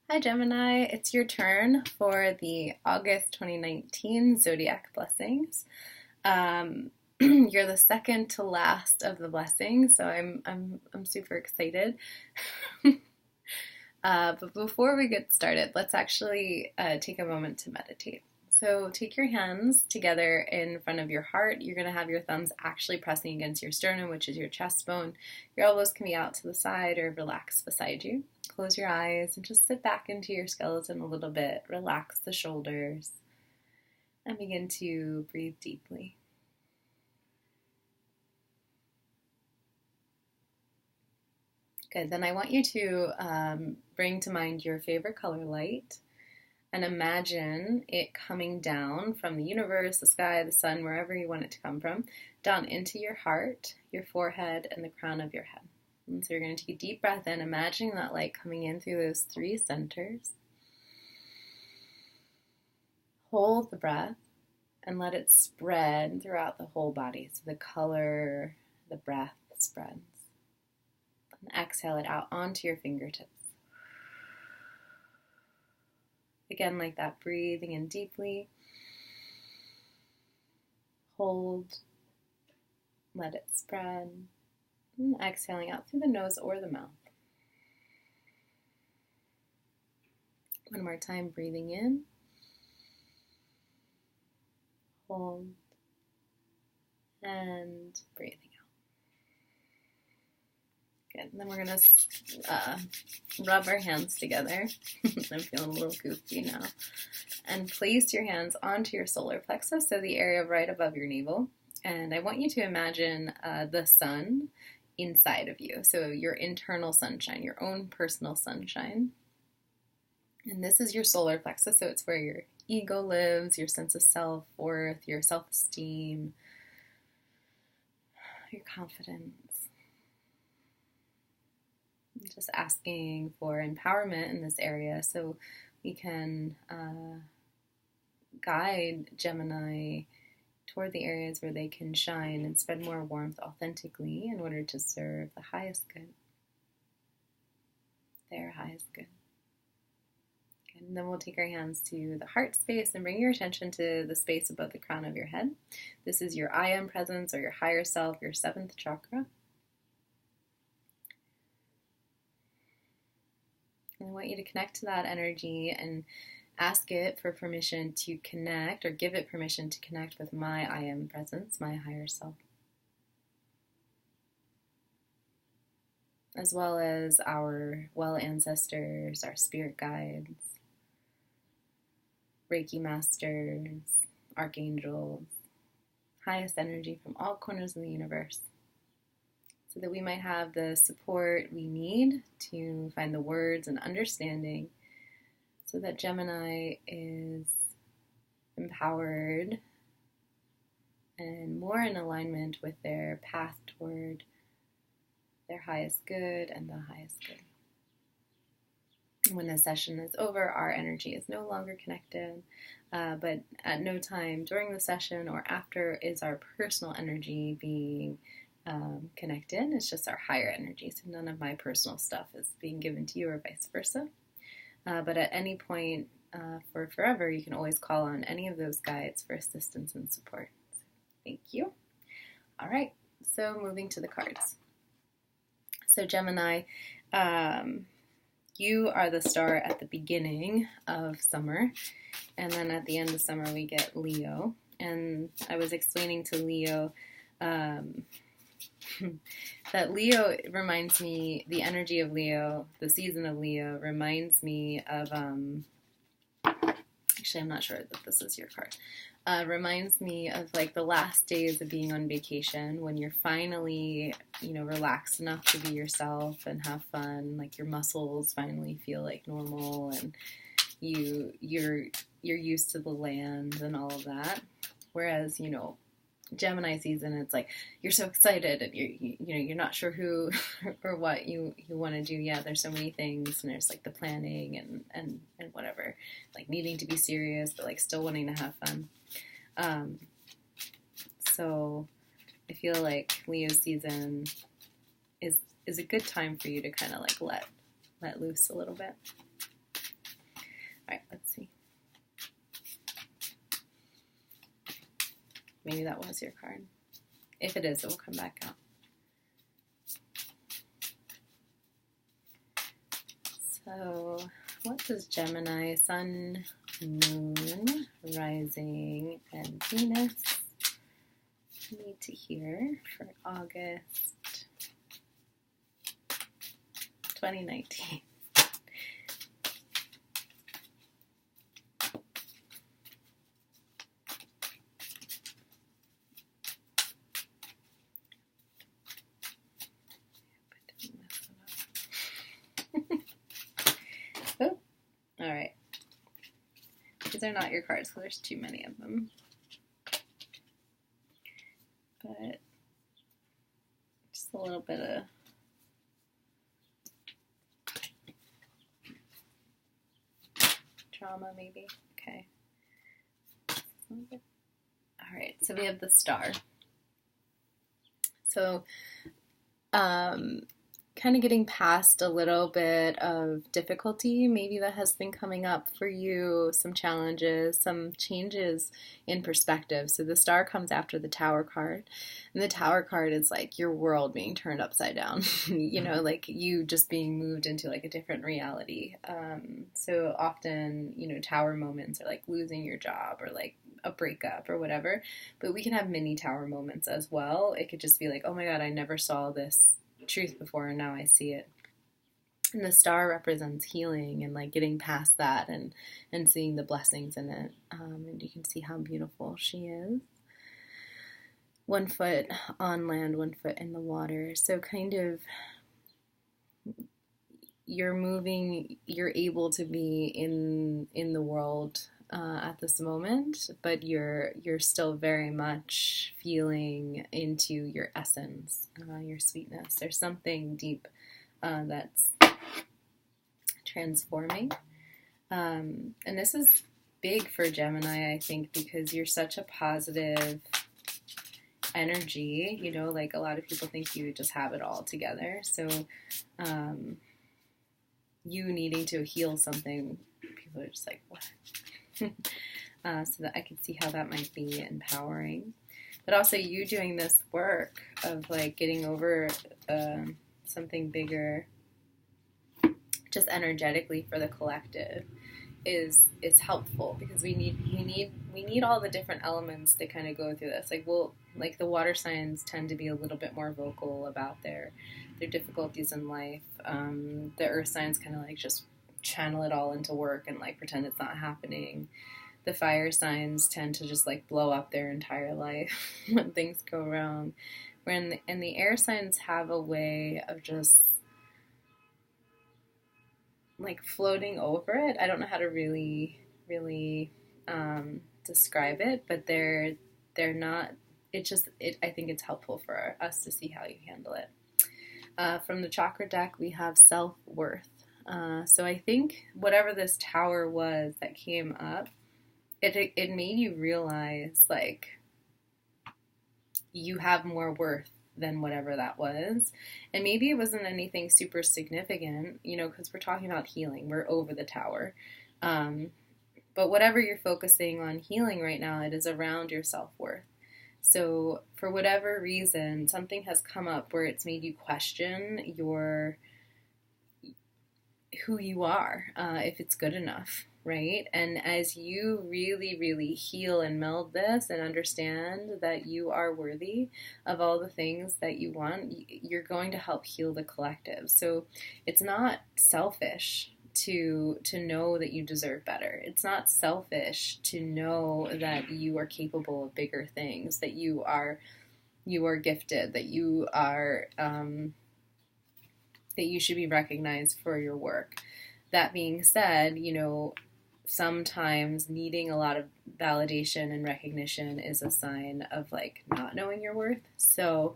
Hi Gemini, it's your turn for the August 2019 Zodiac blessings. You're the second to last of the blessings, so I'm super excited. But before we get started, let's actually take a moment to meditate. So take your hands together in front of your heart. You're going to have your thumbs actually pressing against your sternum, which is your chest bone. Your elbows can be out to the side or relaxed beside you. Close your eyes and just sit back into your skeleton a little bit. Relax the shoulders and begin to breathe deeply. Good. Then I want you to bring to mind your favorite color light and imagine it coming down from the universe, the sky, the sun, wherever you want it to come from, down into your heart, your forehead, and the crown of your head. And so you're going to take a deep breath in, imagining that light coming in through those three centers. Hold the breath and let it spread throughout the whole body. So the color, the breath spreads. And exhale it out onto your fingertips. Again, like that, breathing in deeply. Hold. Let it spread. And exhaling out through the nose or the mouth. One more time, breathing in. Hold. And breathing out. Good. And then we're going to rub our hands together. I'm feeling a little goofy now. And place your hands onto your solar plexus, so the area right above your navel. And I want you to imagine the sun inside of you. So your internal sunshine, your own personal sunshine. And this is your solar plexus, so it's where your ego lives, your sense of self-worth, your self-esteem, your confidence. Just asking for empowerment in this area so we can guide Gemini toward the areas where they can shine and spread more warmth authentically in order to serve the highest good, their highest good. And then we'll take our hands to the heart space and bring your attention to the space above the crown of your head. This is your I am presence or your higher self, your seventh chakra. And I want you to connect to that energy and ask it for permission to connect, or give it permission to connect with my I am presence, my higher self. As well as our well ancestors, our spirit guides, Reiki masters, archangels, highest energy from all corners of the universe, so that we might have the support we need to find the words and understanding so that Gemini is empowered and more in alignment with their path toward their highest good and the highest good. When the session is over, our energy is no longer connected, but at no time during the session or after is our personal energy being connected. It's just our higher energy, so none of my personal stuff is being given to you or vice versa. But at any point for forever, you can always call on any of those guides for assistance and support. Thank you. All right, so moving to the cards. So Gemini, you are the star at the beginning of summer, and then at the end of summer we get Leo. And I was explaining to Leo that Leo reminds me, the energy of Leo, the season of Leo reminds me of, actually I'm not sure that this is your card, reminds me of like the last days of being on vacation when you're finally, relaxed enough to be yourself and have fun, like your muscles finally feel like normal and you're used to the land and all of that. Whereas, Gemini season, it's like you're so excited and you're not sure who or what you want to do yet. There's so many things, and there's like the planning and whatever, like needing to be serious but like still wanting to have fun. So I feel like Leo season is a good time for you to kind of like let loose a little bit. All right, let's see. Maybe that was your card. If it is, it will come back out. So, what does Gemini, Sun, Moon, Rising, and Venus need to hear for August 2019? Oh, all right. These are not your cards, so there's too many of them. But just a little bit of drama, maybe. Okay. All right, so we have the Star. So, kind of getting past a little bit of difficulty, maybe that has been coming up for you, some challenges, some changes in perspective. So the Star comes after the Tower card, and the Tower card is like your world being turned upside down, you know, like you just being moved into like a different reality. So often, you know, Tower moments are like losing your job or like a breakup or whatever, but we can have mini Tower moments as well. It could just be like, oh my God, I never saw this truth before and now I see it. And the Star represents healing and like getting past that and seeing the blessings in it. And you can see how beautiful she is. 1 foot on land, 1 foot in the water. So kind of you're moving, you're able to be in the world at this moment, but you're still very much feeling into your essence, your sweetness. There's something deep that's transforming. And this is big for Gemini, I think, because you're such a positive energy, you know, like a lot of people think you just have it all together. So you needing to heal something, people are just like, what? So that I can see how that might be empowering. But also you doing this work of like getting over something bigger, just energetically for the collective, is helpful, because we need all the different elements to kind of go through this. Like the water signs tend to be a little bit more vocal about their difficulties in life. The earth signs kind of like just channel it all into work and like pretend it's not happening. The fire signs tend to just like blow up their entire life when things go wrong. And the air signs have a way of just like floating over it. I don't know how to really describe it, but they're not. I think it's helpful for us to see how you handle it. From the chakra deck, we have self-worth. So I think whatever this Tower was that came up, it made you realize like you have more worth than whatever that was. And maybe it wasn't anything super significant, you know, because we're talking about healing. We're over the Tower. But whatever you're focusing on healing right now, it is around your self-worth. So for whatever reason, something has come up where it's made you question who you are, if it's good enough, right? And as you really, really heal and meld this and understand that you are worthy of all the things that you want, you're going to help heal the collective. So it's not selfish to know that you deserve better. It's not selfish to know that you are capable of bigger things, that you are gifted, that you are that you should be recognized for your work. That being said, you know, sometimes needing a lot of validation and recognition is a sign of like not knowing your worth. So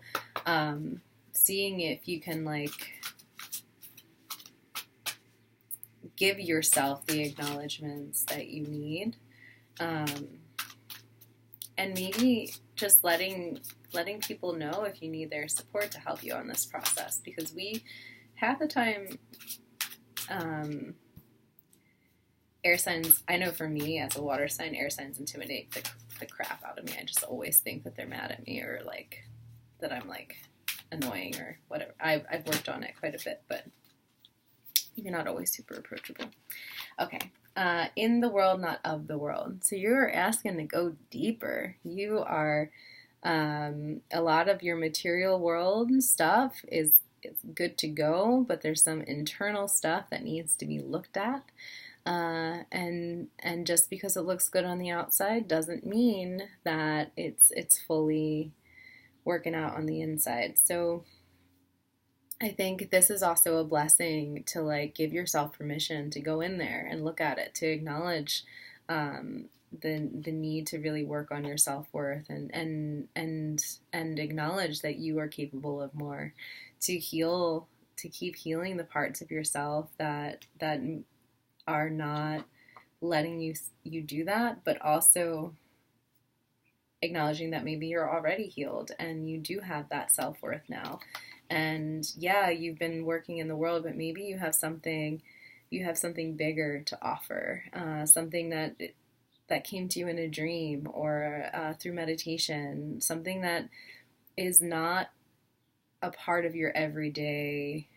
seeing if you can like give yourself the acknowledgments that you need, and maybe just letting people know if you need their support to help you on this process, because we half the time air signs, I know for me as a water sign, air signs intimidate the crap out of me. I just always think that they're mad at me, or like that I'm like annoying or whatever. I've worked on it quite a bit, but you're not always super approachable. Okay. In the world, not of the world. So you're asking to go deeper. You are, a lot of your material world stuff is good to go, but there's some internal stuff that needs to be looked at. And just because it looks good on the outside doesn't mean that it's fully working out on the inside. So I think this is also a blessing to like give yourself permission to go in there and look at it, to acknowledge the need to really work on your self-worth and acknowledge that you are capable of more, to heal, to keep healing the parts of yourself that are not letting you do that, but also acknowledging that maybe you're already healed and you do have that self-worth now. And yeah, you've been working in the world, but maybe you have something bigger to offer, something that came to you in a dream or through meditation, something that is not a part of your everyday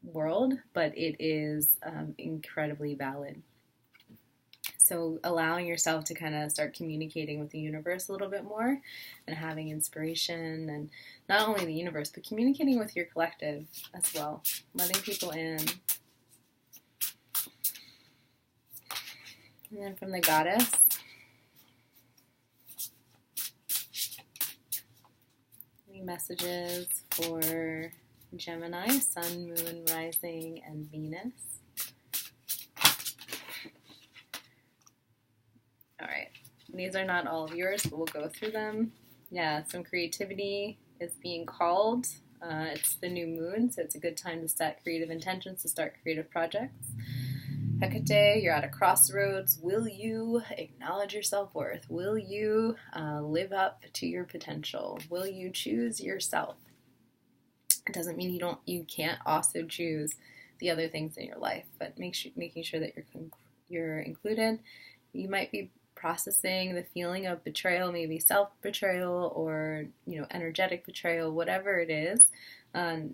world, but it is incredibly valid. So allowing yourself to kind of start communicating with the universe a little bit more and having inspiration, and not only the universe, but communicating with your collective as well, letting people in. And then from the goddess, any messages for Gemini, Sun, Moon, Rising, and Venus. All right, these are not all of yours, but we'll go through them. Yeah, some creativity is being called. It's the new moon, so it's a good time to set creative intentions, to start creative projects. Hecate, you're at a crossroads. Will you acknowledge your self-worth? Will you live up to your potential? Will you choose yourself? It doesn't mean you can't also choose the other things in your life, but making sure that you're included. You might be processing the feeling of betrayal, maybe self-betrayal or, energetic betrayal, whatever it is,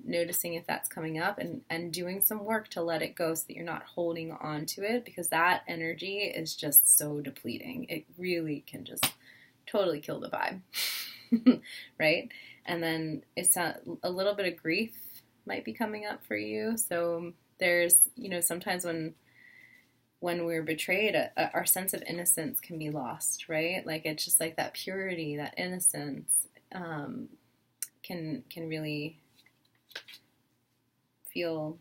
noticing if that's coming up and doing some work to let it go so that you're not holding on to it, because that energy is just so depleting. It really can just totally kill the vibe, right? And then it's a little bit of grief might be coming up for you. So there's, sometimes when we're betrayed, our sense of innocence can be lost, right? Like it's just like that purity, that innocence can really feel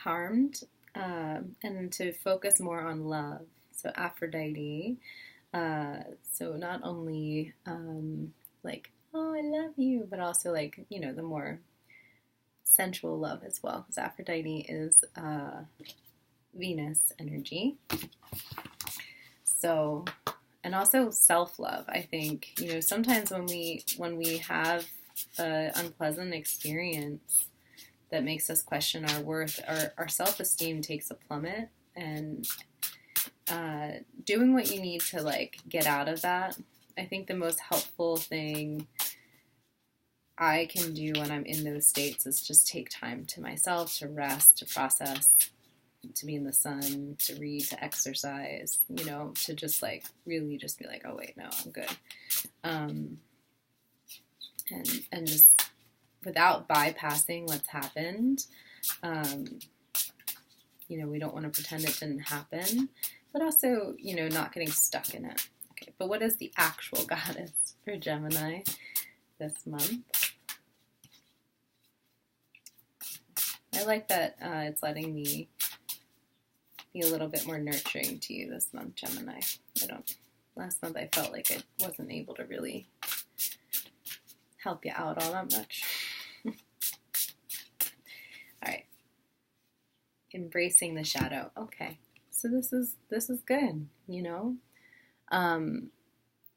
harmed, and to focus more on love. So Aphrodite, so not only like, oh, I love you, but also like, the more sensual love as well, because Aphrodite is Venus energy. So, and also self-love. I think, sometimes when we have an unpleasant experience that makes us question our worth, our self-esteem takes a plummet, and doing what you need to like get out of that. I think the most helpful thing I can do when I'm in those states is just take time to myself, to rest, to process, to be in the sun, to read, to exercise, to just like really just be like, oh wait, no, I'm good. And just without bypassing what's happened. We don't want to pretend it didn't happen, but also, not getting stuck in it. Okay, but what is the actual goddess for Gemini this month? I like that it's letting me be a little bit more nurturing to you this month, Gemini. Last month I felt like I wasn't able to really help you out all that much. All right. Embracing the shadow. Okay. So this is good,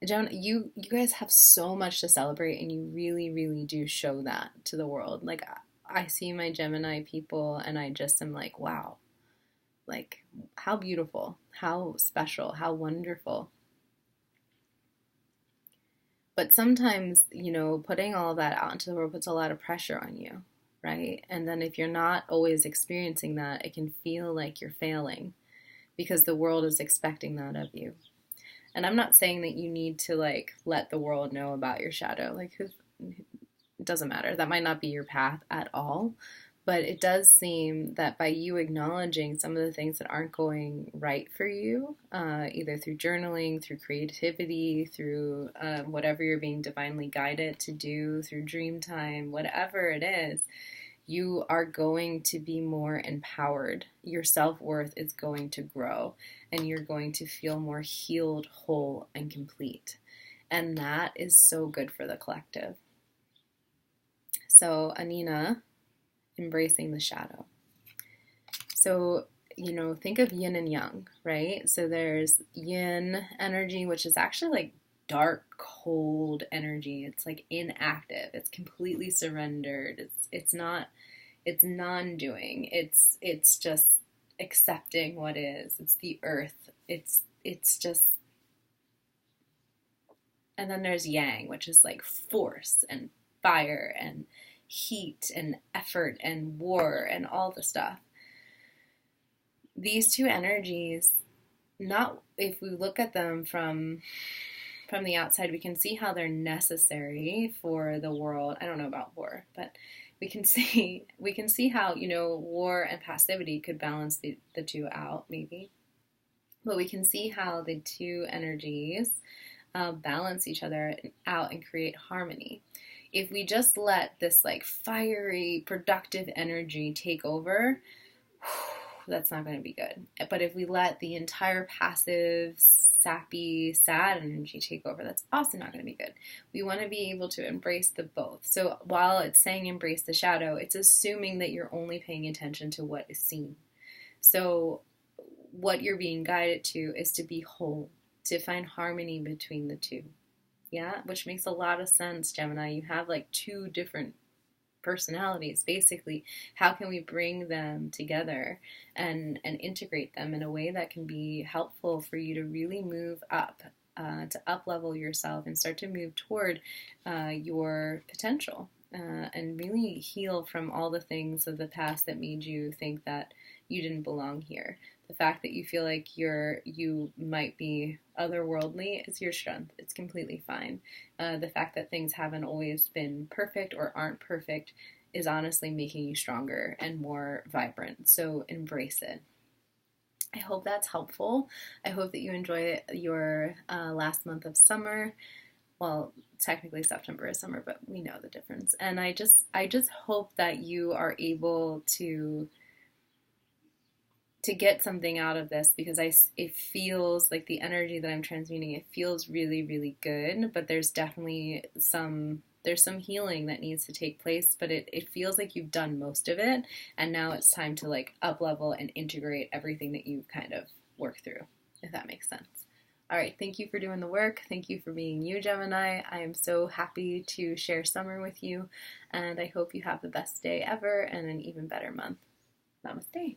Gemini, you guys have so much to celebrate, and you really, really do show that to the world. Like, I see my Gemini people and I just am like, wow, Like, how beautiful, how special, how wonderful. But sometimes, putting all that out into the world puts a lot of pressure on you, right? And then if you're not always experiencing that, it can feel like you're failing because the world is expecting that of you. And I'm not saying that you need to like let the world know about your shadow. Like, it doesn't matter. That might not be your path at all. But it does seem that by you acknowledging some of the things that aren't going right for you, either through journaling, through creativity, through whatever you're being divinely guided to do, through dream time, whatever it is, you are going to be more empowered. Your self-worth is going to grow, and you're going to feel more healed, whole, and complete. And that is so good for the collective. So, Anina, embracing the shadow. So, think of yin and yang, right? So there's yin energy, which is actually like dark, cold energy. It's like inactive. It's completely surrendered. It's non-doing. It's just accepting what is. It's the earth. It's just. And then there's yang, which is like force and fire and heat and effort and war and all the stuff. These two energies, not if we look at them from the outside, we can see how they're necessary for the world. I don't know about war, but we can see how, war and passivity could balance the two out, maybe. But we can see how the two energies balance each other out and create harmony. If we just let this like fiery, productive energy take over, that's not going to be good. But if we let the entire passive, sappy, sad energy take over, that's also not going to be good. We want to be able to embrace the both. So while it's saying embrace the shadow, it's assuming that you're only paying attention to what is seen. So what you're being guided to is to be whole, to find harmony between the two. Yeah, which makes a lot of sense, Gemini. You have like two different personalities, basically. How can we bring them together and integrate them in a way that can be helpful for you to really move up, to up-level yourself and start to move toward your potential and really heal from all the things of the past that made you think that you didn't belong here. The fact that you feel like you might be otherworldly is your strength. It's completely fine. The fact that things haven't always been perfect or aren't perfect is honestly making you stronger and more vibrant. So embrace it. I hope that's helpful. I hope that you enjoy your last month of summer. Well, technically September is summer, but we know the difference. And I just hope that you are able to get something out of this, because it feels like the energy that I'm transmuting, it feels really, really good, but there's definitely some healing that needs to take place, but it feels like you've done most of it, and now it's time to like up level and integrate everything that you've kind of worked through, if that makes sense. All right, thank you for doing the work. Thank you for being you, Gemini. I am so happy to share summer with you, and I hope you have the best day ever and an even better month. Namaste.